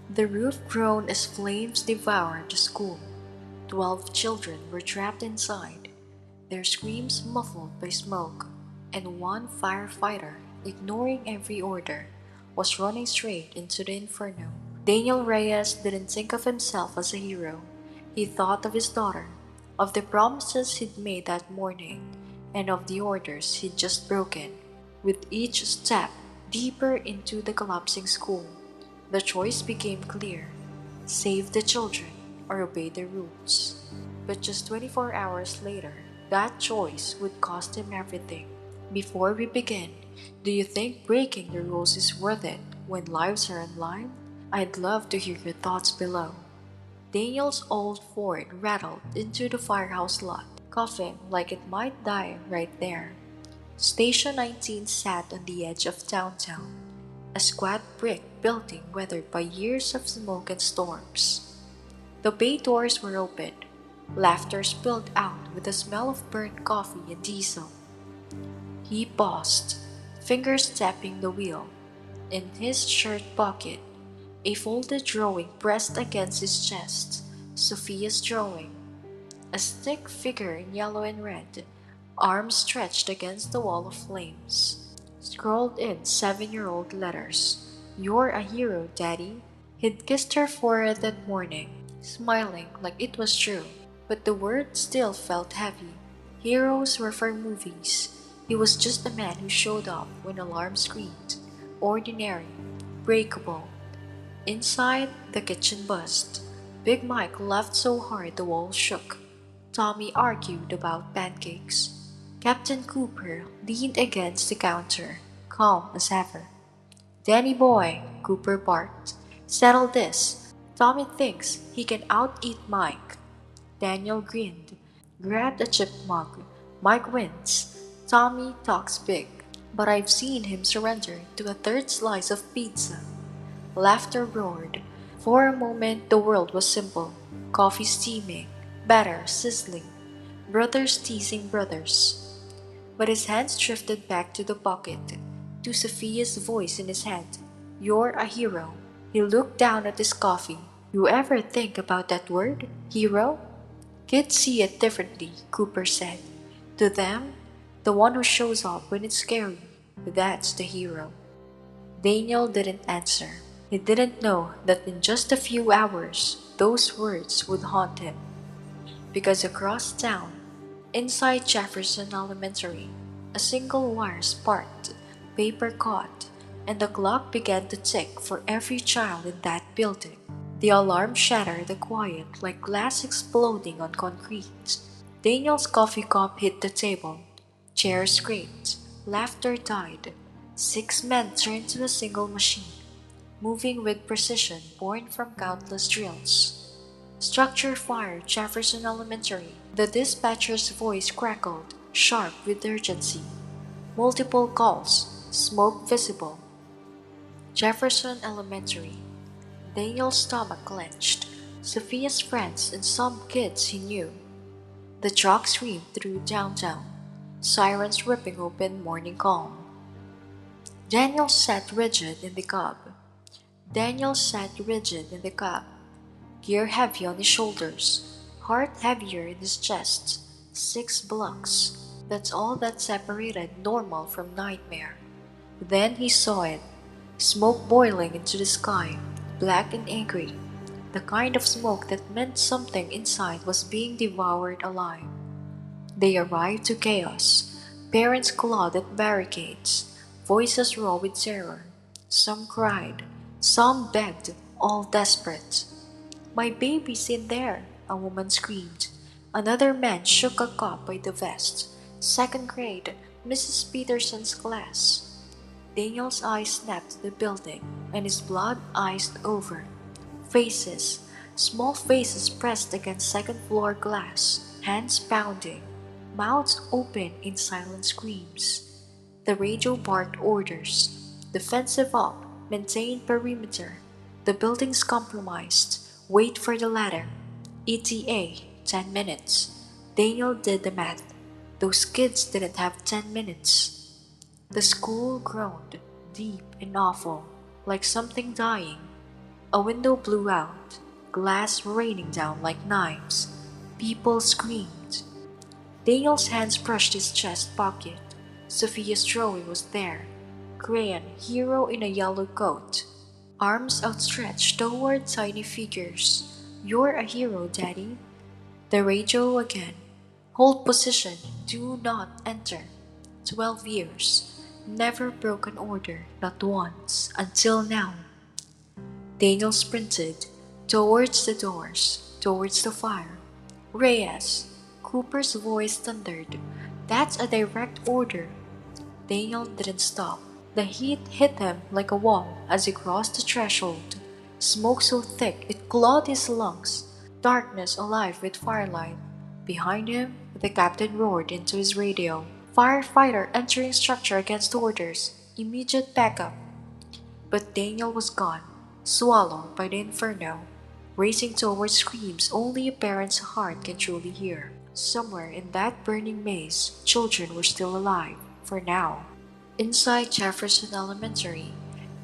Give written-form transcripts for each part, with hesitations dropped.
The roof groaned as flames devoured the school. 12 children were trapped inside, their screams muffled by smoke, and one firefighter, ignoring every order, was running straight into the inferno. Daniel Reyes didn't think of himself as a hero. He thought of his daughter, of the promises he'd made that morning, and of the orders he'd just broken. With each step deeper into the collapsing school, the choice became clear: save the children or obey the rules. But just 24 hours later, that choice would cost him everything. Before we begin, do you think breaking the rules is worth it when lives are on the line? I'd love to hear your thoughts below. Daniel's old Ford rattled into the firehouse lot, coughing like it might die right there. Station 19 sat on the edge of downtown, a squat brick building weathered by years of smoke and storms. The bay doors were opened. Laughter spilled out with the smell of burnt coffee and diesel. He paused, fingers tapping the wheel. In his shirt pocket, a folded drawing pressed against his chest. Sophia's drawing. A stick figure in yellow and red, arms stretched against the wall of flames. Scrawled in 7-year-old letters. "You're a hero, Daddy." He'd kissed her forehead that morning, smiling like it was true. But the word still felt heavy. Heroes were for movies. He was just a man who showed up when alarms screamed. Ordinary, breakable. Inside, the kitchen buzzed. Big Mike laughed so hard the walls shook. Tommy argued about pancakes. Captain Cooper leaned against the counter, calm as ever. "Danny boy," Cooper barked, "settle this. Tommy thinks he can out-eat Mike." Daniel grinned, grabbed a chip mug. "Mike wins. Tommy talks big, but I've seen him surrender to a third slice of pizza." Laughter roared. For a moment the world was simple. Coffee steaming, batter sizzling, brothers teasing brothers. But his hands drifted back to the pocket, to Sophia's voice in his head. "You're a hero." He looked down at his coffee. "You ever think about that word? Hero?" "Kids see it differently," Cooper said. "To them, the one who shows up when it's scary, that's the hero." Daniel didn't answer. He didn't know that in just a few hours, those words would haunt him. Because across town, inside Jefferson Elementary, a single wire sparked, paper caught, and the clock began to tick for every child in that building. The alarm shattered the quiet like glass exploding on concrete. Daniel's coffee cup hit the table. Chairs scraped. Laughter died. 6 men turned to a single machine, moving with precision born from countless drills. "Structure fire, Jefferson Elementary." The dispatcher's voice crackled, sharp with urgency. Multiple calls, smoke visible. Jefferson Elementary. Daniel's stomach clenched. Sophia's friends and some kids he knew. The truck screamed through downtown, sirens ripping open morning calm. Daniel sat rigid in the cab. Daniel sat rigid in the cab, gear heavy on his shoulders, heart heavier in his chest. 6 blocks. That's all that separated normal from nightmare. Then he saw it. Smoke boiling into the sky, black and angry. The kind of smoke that meant something inside was being devoured alive. They arrived to chaos. Parents clawed at barricades, voices raw with terror. Some cried, some begged, all desperate. "My baby's in there," a woman screamed. Another man shook a cop by the vest. "Second grade, Mrs. Peterson's class." Daniel's eyes snapped to the building, and his blood iced over. Faces, small faces pressed against second-floor glass, hands pounding, mouths open in silent screams. The radio barked orders. "Defensive up, maintain perimeter. The building's compromised. Wait for the ladder. ETA, 10 minutes." Daniel did the math. Those kids didn't have 10 minutes. The school groaned, deep and awful, like something dying. A window blew out, glass raining down like knives. People screamed. Daniel's hands brushed his chest pocket. Sophia's drawing was there. Crayon, hero in a yellow coat. Arms outstretched toward tiny figures. You're a hero, Daddy. The radio again. Hold position. Do not enter. 12 years. Never broken order, not once, until now. Daniel sprinted. Towards the doors. Towards the fire. Reyes. Cooper's voice thundered. That's a direct order. Daniel didn't stop. The heat hit him like a wall as he crossed the threshold. Smoke so thick it clawed his lungs. Darkness alive with firelight. Behind him, the captain roared into his radio. Firefighter entering structure against orders. Immediate backup. But Daniel was gone, swallowed by the inferno, racing towards screams only a parent's heart can truly hear. Somewhere in that burning maze, children were still alive, for now. Inside Jefferson Elementary,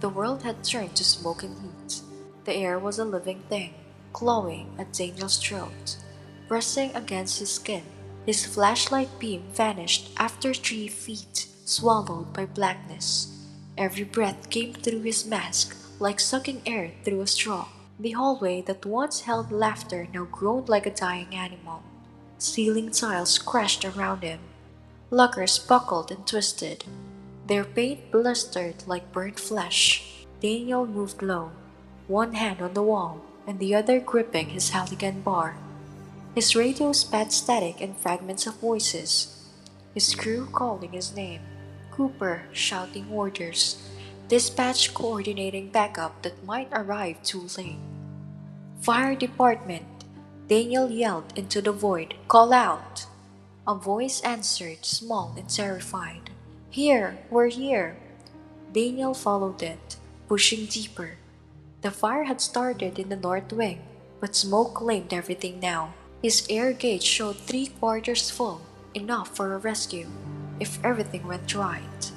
the world had turned to smoke and heat. The air was a living thing, clawing at Daniel's throat, pressing against his skin. His flashlight beam vanished after 3 feet, swallowed by blackness. Every breath came through his mask like sucking air through a straw. The hallway that once held laughter now groaned like a dying animal. Ceiling tiles crashed around him. Lockers buckled and twisted. Their paint blistered like burnt flesh. Daniel moved low, one hand on the wall and the other gripping his Halligan bar. His radio spat static and fragments of voices. His crew calling his name. Cooper shouting orders. Dispatch coordinating backup that might arrive too late. Fire department! Daniel yelled into the void. Call out! A voice answered, small and terrified. Here! We're here! Daniel followed it, pushing deeper. The fire had started in the north wing, but smoke claimed everything now. His air gauge showed 3/4 full, enough for a rescue, if everything went right.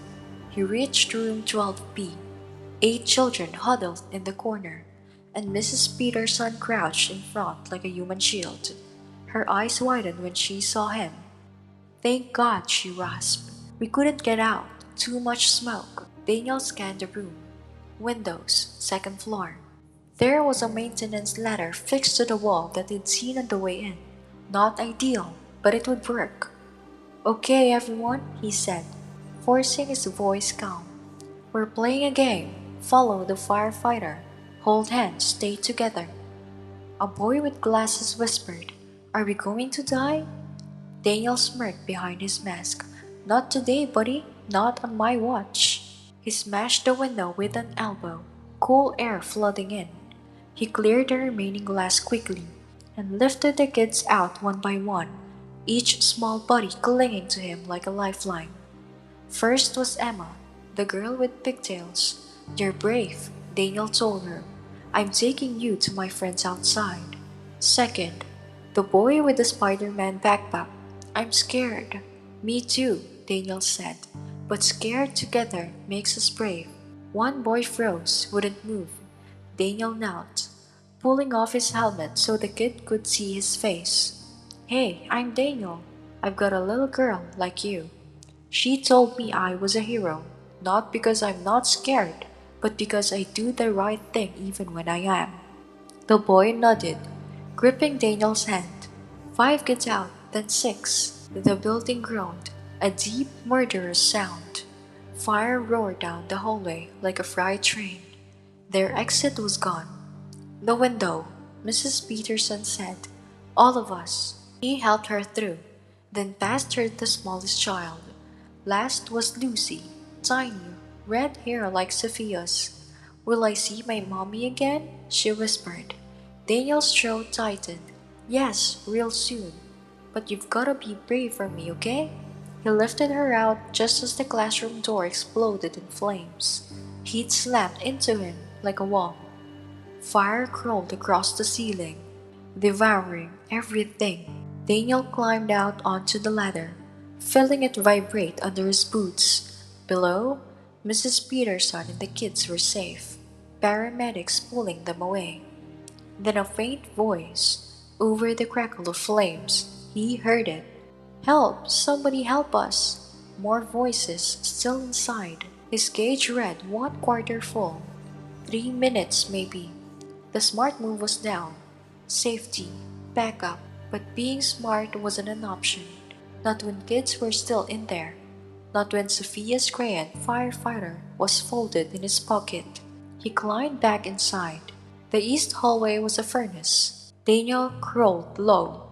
He reached room 12B. 8 children huddled in the corner, and Mrs. Peterson crouched in front like a human shield. Her eyes widened when she saw him. Thank God, she rasped. We couldn't get out. Too much smoke. Daniel scanned the room. Windows, 2nd floor. There was a maintenance ladder fixed to the wall that he'd seen on the way in. Not ideal, but it would work. Okay, everyone, he said, forcing his voice calm. We're playing a game. Follow the firefighter. Hold hands, stay together. A boy with glasses whispered, Are we going to die? Daniel smirked behind his mask. Not today, buddy. Not on my watch. He smashed the window with an elbow, cool air flooding in. He cleared the remaining glass quickly and lifted the kids out one by one, each small body clinging to him like a lifeline. First was Emma, the girl with pigtails. You're brave, Daniel told her. I'm taking you to my friends outside. Second, the boy with the Spider-Man backpack. I'm scared. Me too, Daniel said. But scared together makes us brave. One boy froze, wouldn't move. Daniel knelt, pulling off his helmet so the kid could see his face. Hey, I'm Daniel. I've got a little girl like you. She told me I was a hero, not because I'm not scared, but because I do the right thing even when I am. The boy nodded, gripping Daniel's hand. 5 kids out, then 6. The building groaned, a deep, murderous sound. Fire roared down the hallway like a freight train. Their exit was gone. The window, Mrs. Peterson said. All of us. He helped her through, then passed her the smallest child. Last was Lucy, tiny, red hair like Sophia's. Will I see my mommy again? She whispered. Daniel's throat tightened. Yes, real soon. But you've gotta be brave for me, okay? He lifted her out just as the classroom door exploded in flames. Heat slammed into him like a wall. Fire crawled across the ceiling, devouring everything. Daniel climbed out onto the ladder, feeling it vibrate under his boots. Below, Mrs. Peterson and the kids were safe. paramedics pulling them away. Then a faint voice, over the crackle of flames. He heard it. "Help! Somebody help us!" More voices, still inside. His gauge read 1/4 full. 3 minutes, maybe. The smart move was down. Safety, backup. But being smart wasn't an option. Not when kids were still in there. Not when Sophia's crayon firefighter was folded in his pocket. He climbed back inside. The east hallway was a furnace. Daniel crawled low,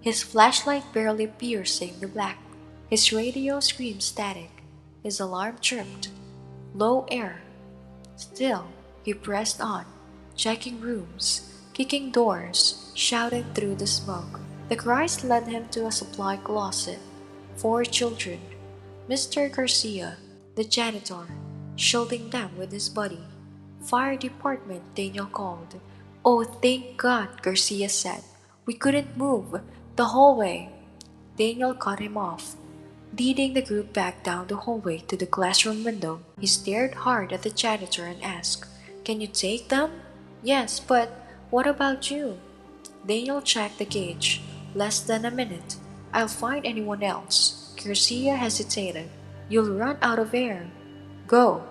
his flashlight barely piercing the black. His radio screamed static. His alarm chirped. Low air. Still, he pressed on, checking rooms, kicking doors, shouting through the smoke. The cries led him to a supply closet. 4 children. Mr. Garcia, the janitor, shielding them with his body. "Fire department," Daniel called. "Oh, thank God," Garcia said. "We couldn't move. The hallway." Daniel cut him off. Leading the group back down the hallway to the classroom window, he stared hard at the janitor and asked, "Can you take them?" "Yes, but what about you?" Daniel checked the gauge. "Less than a minute. I'll find anyone else." Garcia hesitated. "You'll run out of air." "Go."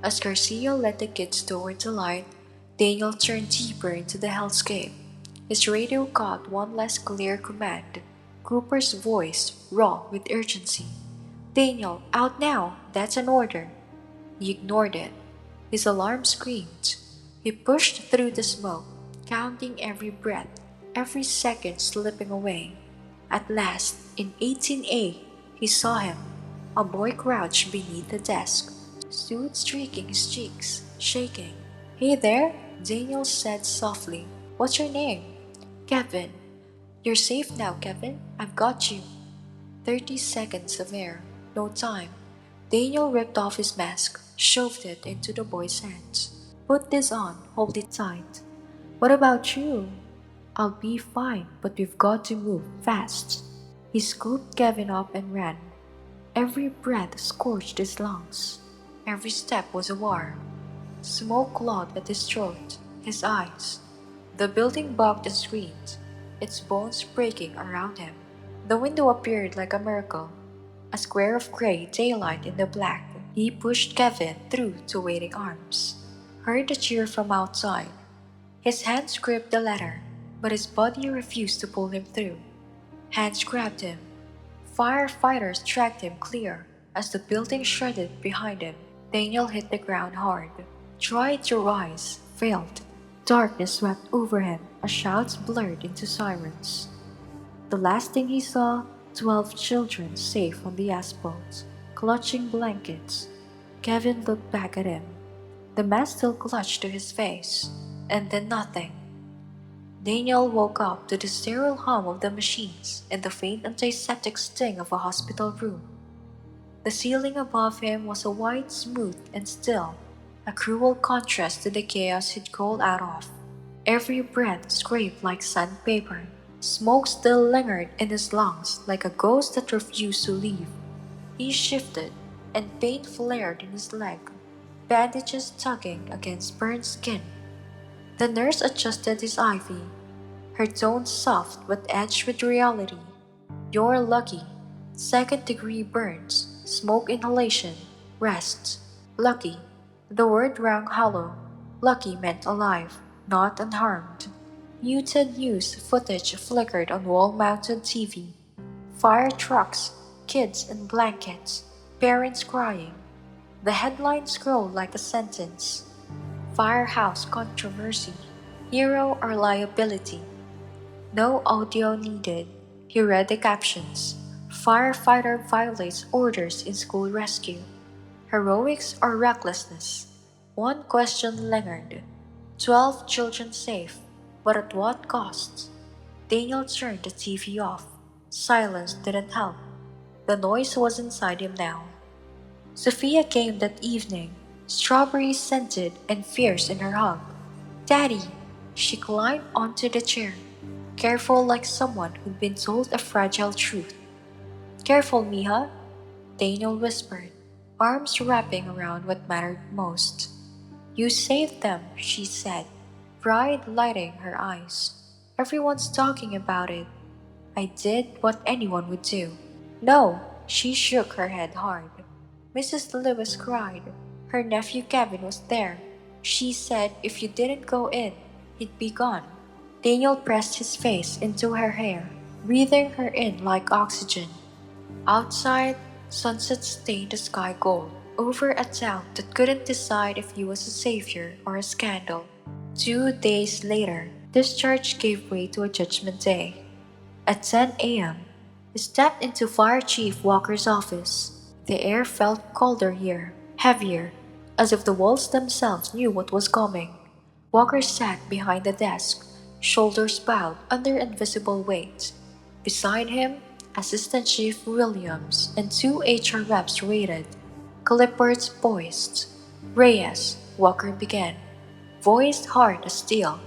As Garcia led the kids toward the light, Daniel turned deeper into the hellscape. His radio caught one last clear command. Cooper's voice, raw with urgency. "Daniel, out now! That's an order." He ignored it. His alarm screamed. He pushed through the smoke, counting every breath, every second slipping away. At last, in 18A, he saw him, a boy crouched beneath a desk, soot streaking his cheeks, shaking. "Hey there," Daniel said softly. "What's your name?" "Kevin." "You're safe now, Kevin. I've got you." 30 seconds of air. No time. Daniel ripped off his mask, shoved it into the boy's hands. "Put this on. Hold it tight." "What about you?" "I'll be fine, but we've got to move fast." He scooped Kevin up and ran. Every breath scorched his lungs. Every step was a war. Smoke clawed at his throat, his eyes. The building bucked and screamed, its bones breaking around him. The window appeared like a miracle, a square of gray daylight in the black. He pushed Kevin through to waiting arms. Heard a cheer from outside. His hands gripped the ladder, but his body refused to pull him through. Hands grabbed him. Firefighters dragged him clear as the building shredded behind him. Daniel hit the ground hard. Tried to rise, failed. Darkness swept over him as shouts blurred into sirens. The last thing he saw, 12 children safe on the asphalt, clutching blankets. Kevin looked back at him. The mask still clutched to his face, and then nothing. Daniel woke up to the sterile hum of the machines and the faint antiseptic sting of a hospital room. The ceiling above him was a white, smooth, and still, a cruel contrast to the chaos he'd crawled out of. Every breath scraped like sandpaper. Smoke still lingered in his lungs like a ghost that refused to leave. He shifted, and pain flared in his leg, bandages tugging against burned skin. The nurse adjusted his IV, her tone soft but edged with reality. "You're lucky. Second-degree burns, smoke inhalation, rest. Lucky." The word rang hollow. Lucky meant alive, not unharmed. Muted news footage flickered on wall-mounted TV. Fire trucks, kids in blankets, parents crying. The headline scrolled like a sentence. "Firehouse controversy. Hero or liability?" No audio needed. He read the captions. "Firefighter violates orders in school rescue. Heroics or recklessness?" One question lingered. 12 children safe, but at what cost? Daniel turned the TV off. Silence didn't help. The noise was inside him now. Sophia came that evening, strawberry scented and fierce in her hug. "Daddy!" She climbed onto the chair, careful like someone who'd been told a fragile truth. "Careful, Mija," Daniel whispered, arms wrapping around what mattered most. You saved them, she said, pride lighting her eyes. Everyone's talking about it. I did what anyone would do. No, she shook her head hard. Mrs. Lewis cried. Her nephew Kevin was there. She said if you didn't go in, he'd be gone. Daniel pressed his face into her hair, breathing her in like oxygen. Outside, sunset stained the sky gold over a town that couldn't decide if he was a savior or a scandal. 2 days later, this church gave way to a judgment day. At 10 a.m., he stepped into Fire Chief Walker's office. The air felt colder here, heavier, as if the walls themselves knew what was coming. Walker sat behind the desk, shoulders bowed under invisible weight. Beside him, Assistant Chief Williams and two HR reps waited. Clipboards poised. Reyes, Walker began, voiced hard as steel.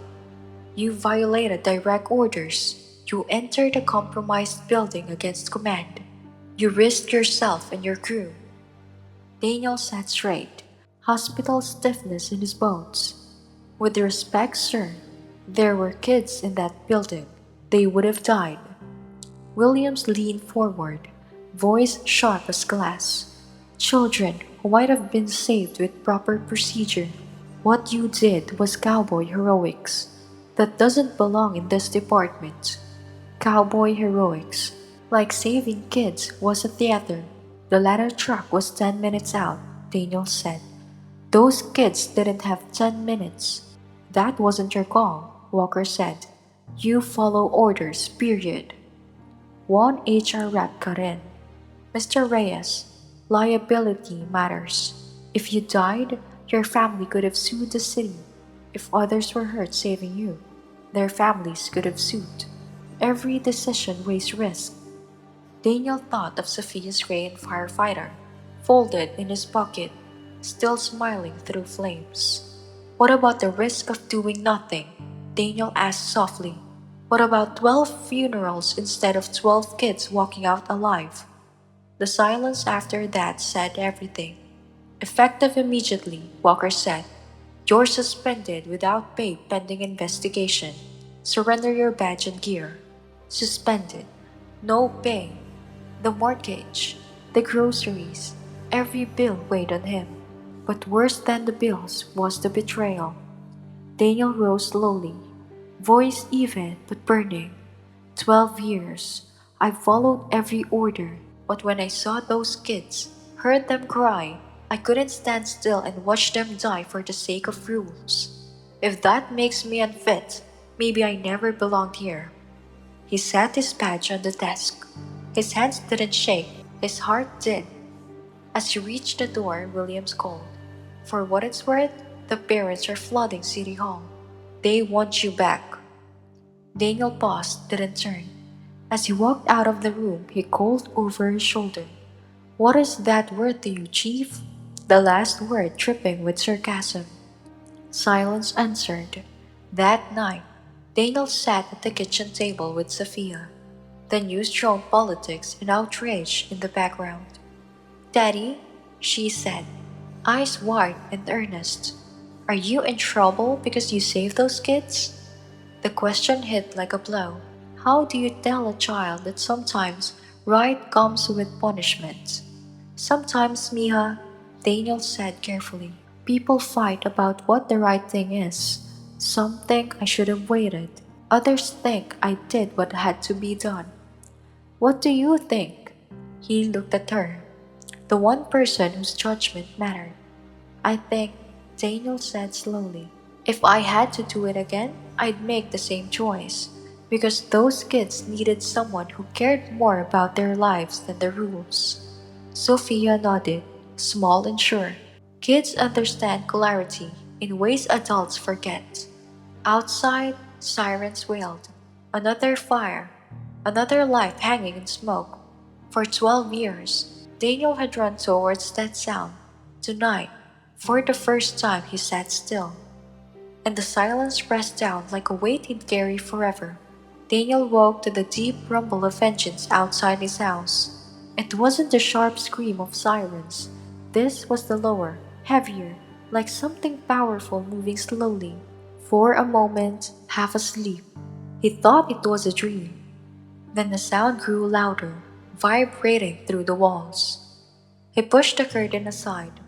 You violated direct orders. You entered a compromised building against command. You risked yourself and your crew. Daniel sat straight, hospital stiffness in his bones. With respect, sir, there were kids in that building. They would have died. Williams leaned forward, voice sharp as glass. Children who might have been saved with proper procedure. What you did was cowboy heroics. That doesn't belong in this department. Cowboy heroics, like saving kids, was a theater. The ladder truck was 10 minutes out, Daniel said. Those kids didn't have 10 minutes. That wasn't your call, Walker said. You follow orders, period. One HR rep cut in. Mr. Reyes, liability matters. If you died, your family could have sued the city. If others were hurt saving you, their families could have sued. Every decision weighs risk. Daniel thought of Sophia's gray and firefighter, folded in his pocket, still smiling through flames. What about the risk of doing nothing? Daniel asked softly. What about 12 funerals instead of 12 kids walking out alive? The silence after that said everything. Effective immediately, Walker said. You're suspended without pay pending investigation. Surrender your badge and gear. Suspended. No pay. The mortgage, the groceries, every bill weighed on him. But worse than the bills was the betrayal. Daniel rose slowly, voice even but burning. 12 years. I followed every order, but when I saw those kids, heard them cry, I couldn't stand still and watch them die for the sake of rules. If that makes me unfit, maybe I never belonged here. He sat his badge on the desk. His hands didn't shake, his heart did. As he reached the door, Williams called. For what it's worth, the parents are flooding City Hall. They want you back. Daniel paused, didn't turn. As he walked out of the room, he called over his shoulder. What is that worth to you, Chief? The last word dripping with sarcasm. Silence answered. That night, Daniel sat at the kitchen table with Sophia. The news droned politics and outrage in the background. Daddy, she said, eyes wide and earnest, are you in trouble because you saved those kids? The question hit like a blow. How do you tell a child that sometimes right comes with punishment? Sometimes, Miha, Daniel said carefully, people fight about what the right thing is. Some think I should have waited. Others think I did what had to be done. What do you think? He looked at her, the one person whose judgment mattered. I think, Daniel said slowly, if I had to do it again, I'd make the same choice. Because those kids needed someone who cared more about their lives than the rules. Sophia nodded, small and sure. Kids understand clarity in ways adults forget. Outside, sirens wailed. Another fire, another life hanging in smoke. For 12 years, Daniel had run towards that sound. Tonight, for the first time, he sat still. And the silence pressed down like a weight he'd carry forever. Daniel woke to the deep rumble of engines outside his house. It wasn't the sharp scream of sirens. This was the lower, heavier, like something powerful moving slowly. For a moment, half asleep, he thought it was a dream. Then the sound grew louder, vibrating through the walls. He pushed the curtain aside.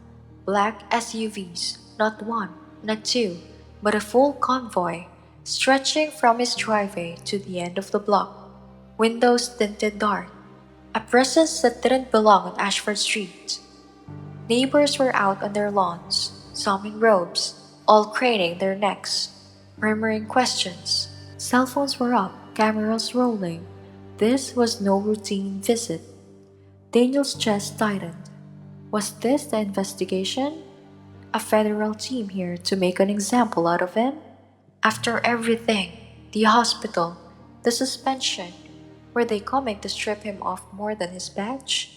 Black SUVs, not one, not two, but a full convoy, stretching from his driveway to the end of the block. Windows tinted dark, a presence that didn't belong on Ashford Street. Neighbors were out on their lawns, some in robes, all craning their necks, murmuring questions. Cell phones were up, cameras rolling. This was no routine visit. Daniel's chest tightened. Was this the investigation? A federal team here to make an example out of him? After everything, the hospital, the suspension, were they coming to strip him of more than his badge?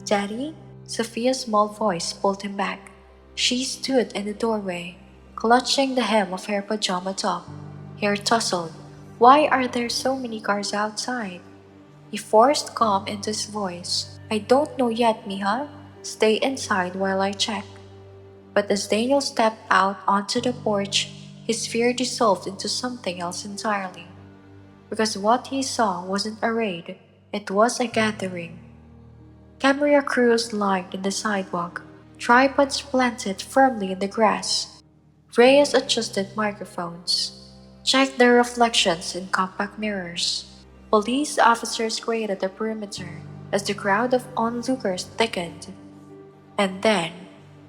Daddy? Sophia's small voice pulled him back. She stood in the doorway, clutching the hem of her pajama top. Hair tousled. Why are there so many cars outside? He forced calm into his voice. I don't know yet, Miha. Stay inside while I check. But as Daniel stepped out onto the porch, his fear dissolved into something else entirely. Because what he saw wasn't a raid, it was a gathering. Camera crews lined in the sidewalk, tripods planted firmly in the grass. Reyes adjusted microphones, checked their reflections in compact mirrors. Police officers created a perimeter as the crowd of onlookers thickened. And then,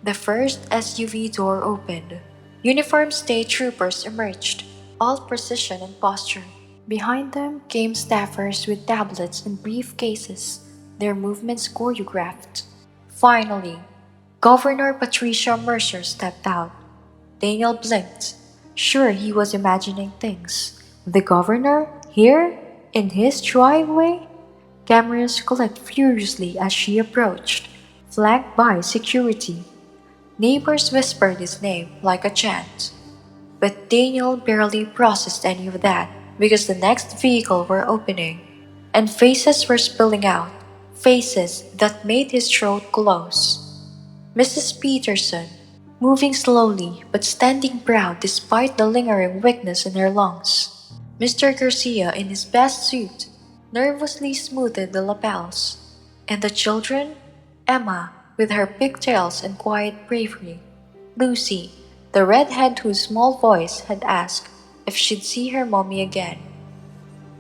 the first SUV door opened. Uniformed state troopers emerged, all precision and posture. Behind them came staffers with tablets and briefcases, their movements choreographed. Finally, Governor Patricia Mercer stepped out. Daniel blinked, sure he was imagining things. The governor? Here? In his driveway? Cameras clicked furiously as she approached, flanked by security. Neighbors whispered his name like a chant. But Daniel barely processed any of that because the next vehicle were opening, and faces were spilling out, faces that made his throat close. Mrs. Peterson, moving slowly but standing proud despite the lingering weakness in her lungs. Mr. Garcia, in his best suit, nervously smoothed the lapels. And the children? Emma, with her pigtails and quiet bravery. Lucy, the redhead whose small voice had asked if she'd see her mommy again.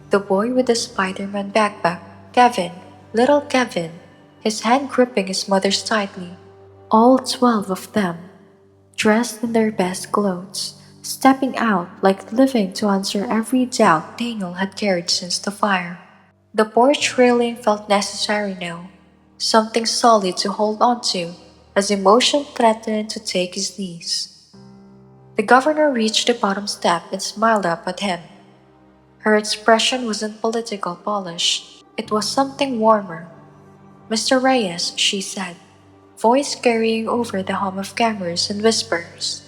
The boy with the Spider-Man backpack, Kevin, little Kevin, his hand gripping his mother's tightly. All 12 of them, dressed in their best clothes, stepping out like living to answer every doubt Daniel had carried since the fire. The porch railing felt necessary now, something solid to hold on to, as emotion threatened to take his knees. The governor reached the bottom step and smiled up at him. Her expression wasn't political polish, it was something warmer. Mr. Reyes, she said, voice carrying over the hum of cameras and whispers.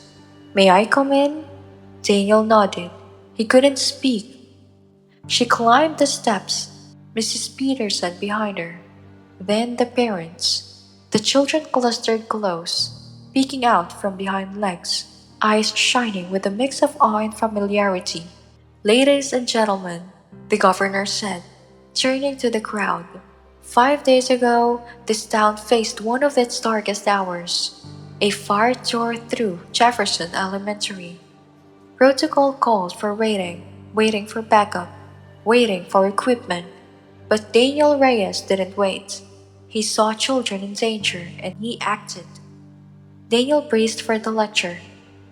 May I come in? Daniel nodded. He couldn't speak. She climbed the steps, Mrs. Peterson behind her. Then the parents. The children clustered close, peeking out from behind legs, eyes shining with a mix of awe and familiarity. Ladies and gentlemen, the governor said, turning to the crowd. 5 days ago, this town faced one of its darkest hours. A fire tore through Jefferson Elementary. Protocol called for waiting for backup, waiting for equipment. But Daniel Reyes didn't wait. He saw children in danger and he acted. Daniel braced for the lecture,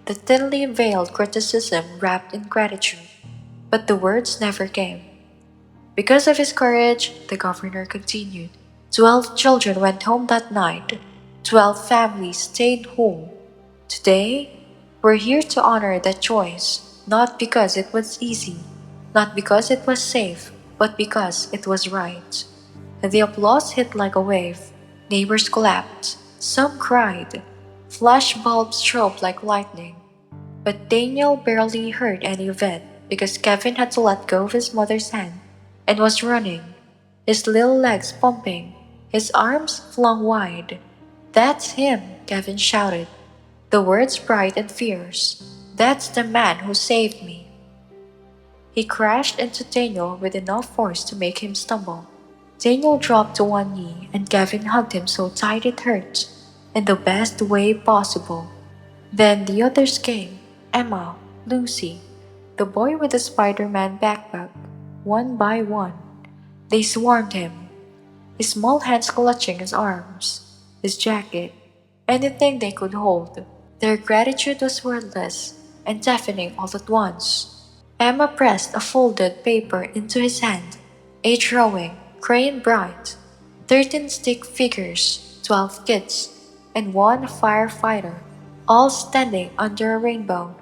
the thinly veiled criticism wrapped in gratitude. But the words never came. Because of his courage, the governor continued. 12 children went home that night. 12 families stayed home. Today, we're here to honor that choice, not because it was easy, not because it was safe, but because it was right. The applause hit like a wave. Neighbors clapped. Some cried. Flash bulbs strobed like lightning. But Daniel barely heard any of it because Kevin had to let go of his mother's hand and was running, his little legs pumping, his arms flung wide. That's him, Kevin shouted. The words bright and fierce. That's the man who saved me. He crashed into Daniel with enough force to make him stumble. Daniel dropped to one knee and Gavin hugged him so tight it hurt, in the best way possible. Then the others came, Emma, Lucy, the boy with the Spider-Man backpack, one by one. They swarmed him, his small hands clutching his arms, his jacket, anything they could hold. Their gratitude was wordless and deafening all at once. Emma pressed a folded paper into his hand, a drawing, crayon bright, 13 stick figures, 12 kids, and one firefighter, all standing under a rainbow.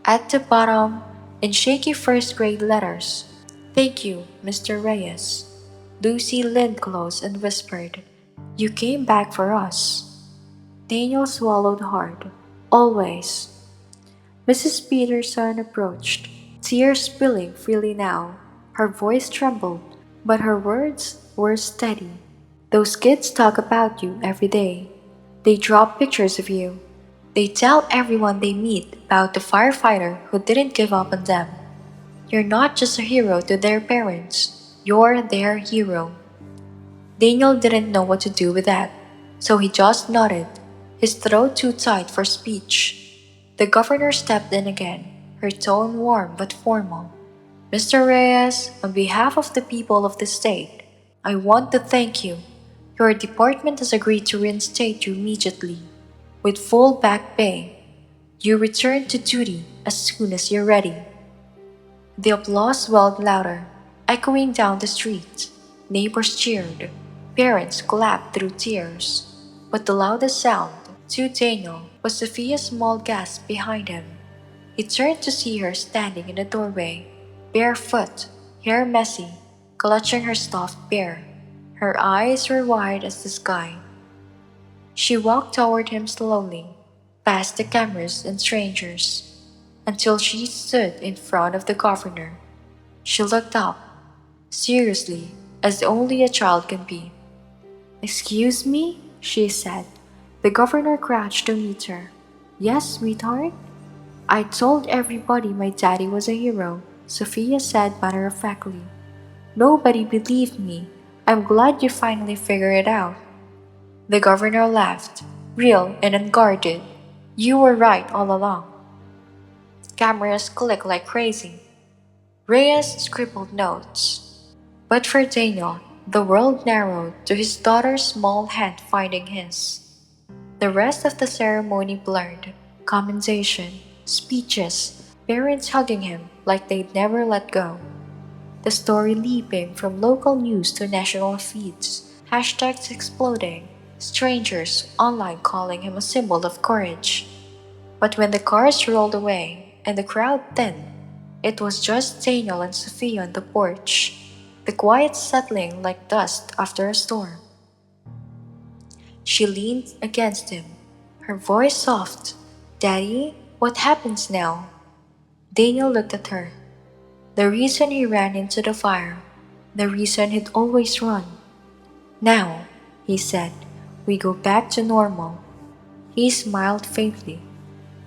At the bottom, in shaky first grade letters, "Thank you, Mr. Reyes." Lucy leaned close and whispered, "You came back for us." Daniel swallowed hard. Always. Mrs. Peterson approached, tears spilling freely now. Her voice trembled, but her words were steady. "Those kids talk about you every day. They draw pictures of you. They tell everyone they meet about the firefighter who didn't give up on them. You're not just a hero to their parents, you're their hero." Daniel didn't know what to do with that, so he just nodded, his throat too tight for speech. The governor stepped in again, her tone warm but formal. "Mr. Reyes, on behalf of the people of the state, I want to thank you. Your department has agreed to reinstate you immediately, with full back pay. You return to duty as soon as you're ready." The applause swelled louder, echoing down the street. Neighbors cheered. Parents clapped through tears. But the loudest sound, to Daniel, was Sophia's small gasp behind him. He turned to see her standing in the doorway, barefoot, hair messy, clutching her stuffed bear. Her eyes were wide as the sky. She walked toward him slowly, past the cameras and strangers, until she stood in front of the governor. She looked up, seriously, as only a child can be. "Excuse me?" she said. The governor crouched to meet her. "Yes, sweetheart?" "I told everybody my daddy was a hero," Sophia said matter-of-factly. "Nobody believed me. I'm glad you finally figured it out." The governor laughed, real and unguarded. "You were right all along." Cameras clicked like crazy. Reyes scribbled notes. But for Daniel, the world narrowed to his daughter's small hand finding his. The rest of the ceremony blurred. Commendation, speeches, parents hugging him like they'd never let go. The story leaping from local news to national feeds, hashtags exploding, strangers online calling him a symbol of courage. But when the cars rolled away and the crowd thinned, it was just Daniel and Sophia on the porch, the quiet settling like dust after a storm. She leaned against him, her voice soft. "Daddy, what happens now?" Daniel looked at her. The reason he ran into the fire, the reason he'd always run. "Now," he said, "we go back to normal." He smiled faintly,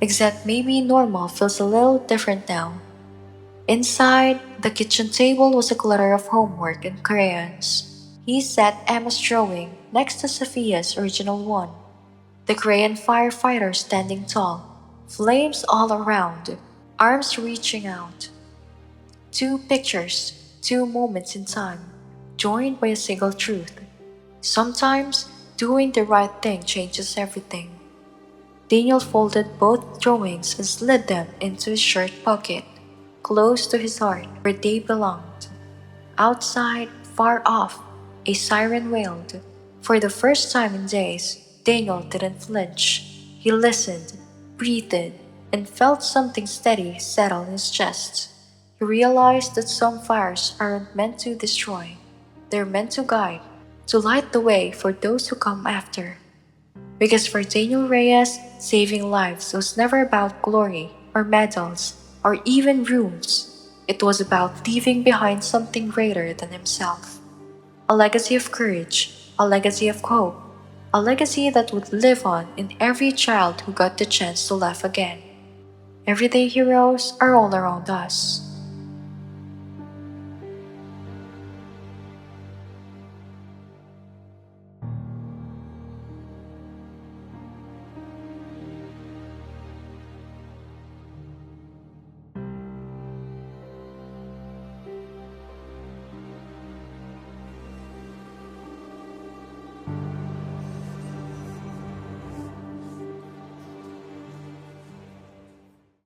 except maybe normal feels a little different now. Inside, the kitchen table was a clutter of homework and crayons. He set Emma's drawing next to Sophia's original one. The crayon firefighter standing tall, flames all around, arms reaching out. Two pictures, two moments in time, joined by a single truth. Sometimes, doing the right thing changes everything. Daniel folded both drawings and slid them into his shirt pocket, close to his heart where they belonged. Outside, far off, a siren wailed. For the first time in days, Daniel didn't flinch. He listened, breathed, and felt something steady settle in his chest. He realized that some fires aren't meant to destroy. They're meant to guide, to light the way for those who come after. Because for Daniel Reyes, saving lives was never about glory or medals or even rules. It was about leaving behind something greater than himself. A legacy of courage, a legacy of hope, a legacy that would live on in every child who got the chance to laugh again. Everyday heroes are all around us,